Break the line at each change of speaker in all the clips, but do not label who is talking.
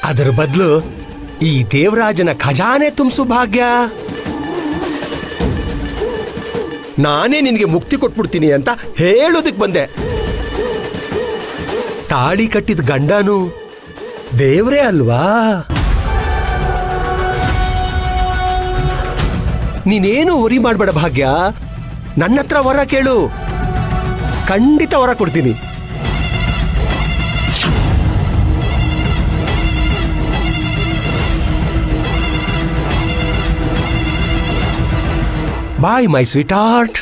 ಅದರ ಬದಲು ಈ ದೇವರಾಜನ ಖಜಾನೆ ತುಂಬಿಸು ಭಾಗ್ಯ. ನಾನೇ ನಿನಗೆ ಮುಕ್ತಿ ಕೊಟ್ಬಿಡ್ತೀನಿ ಅಂತ ಹೇಳೋದಕ್ಕೆ ಬಂದೆ. ತಾಳಿ ಕಟ್ಟಿದ ಗಂಡನು ದೇವ್ರೇ ಅಲ್ವಾ? ನೀನೇನು ವರಿ ಮಾಡಬೇಡ ಭಾಗ್ಯ. ನನ್ನ ಹತ್ರ ವರ ಕೇಳು, ಖಂಡಿತ ವರ ಕೊಡ್ತೀನಿ. ಬಾಯ್ ಮೈ ಸ್ವೀಟ್ ಹಾರ್ಟ್.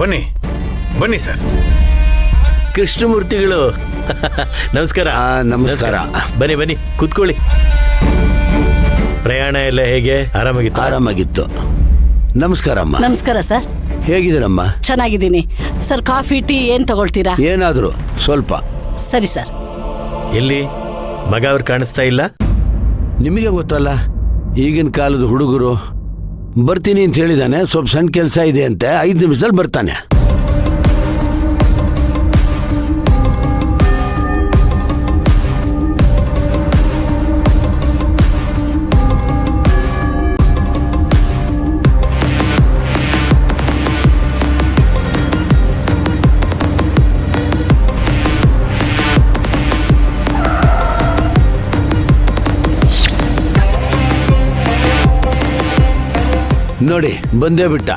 ಬನ್ನಿ ಬನ್ನಿ ಸರ್.
ಕೃಷ್ಣಮೂರ್ತಿಗಳು ನಮಸ್ಕಾರ.
ನಮಸ್ಕಾರ.
ಬನ್ನಿ ಬನ್ನಿ ಕೂತ್ಕೊಳ್ಳಿ. ಪ್ರಯಾಣ ಎಲ್ಲ ಹೇಗೆ? ಆರಾಮಾಗಿತ್ತು?
ಆರಾಮಾಗಿತ್ತು. ನಮಸ್ಕಾರ ಅಮ್ಮ.
ನಮಸ್ಕಾರ ಸರ್.
ಹೇಗಿದ್ದೀರಮ್ಮ?
ಚೆನ್ನಾಗಿದ್ದೀನಿ ಸರ್. ಕಾಫಿ ಟೀ ಏನ್ ತಗೊಳ್ತೀರಾ?
ಏನಾದರೂ ಸ್ವಲ್ಪ.
ಸರಿ ಸರ್.
ಎಲ್ಲಿ ಮಗ ಅವ್ರು ಕಾಣಿಸ್ತಾ ಇಲ್ಲ?
ನಿಮಗೆ ಗೊತ್ತಲ್ಲ, ಈಗಿನ ಕಾಲದ ಹುಡುಗರು. ಬರ್ತೀನಿ ಅಂತ ಹೇಳಿದಾನೆ, ಸ್ವಲ್ಪ ಸಣ್ಣ ಕೆಲಸ ಇದೆ ಅಂತೆ, 5 ನಿಮಿಷದಲ್ಲಿ ಬರ್ತಾನೆ. ನೋಡಿ ಬಂದೇ ಬಿಟ್ಟ.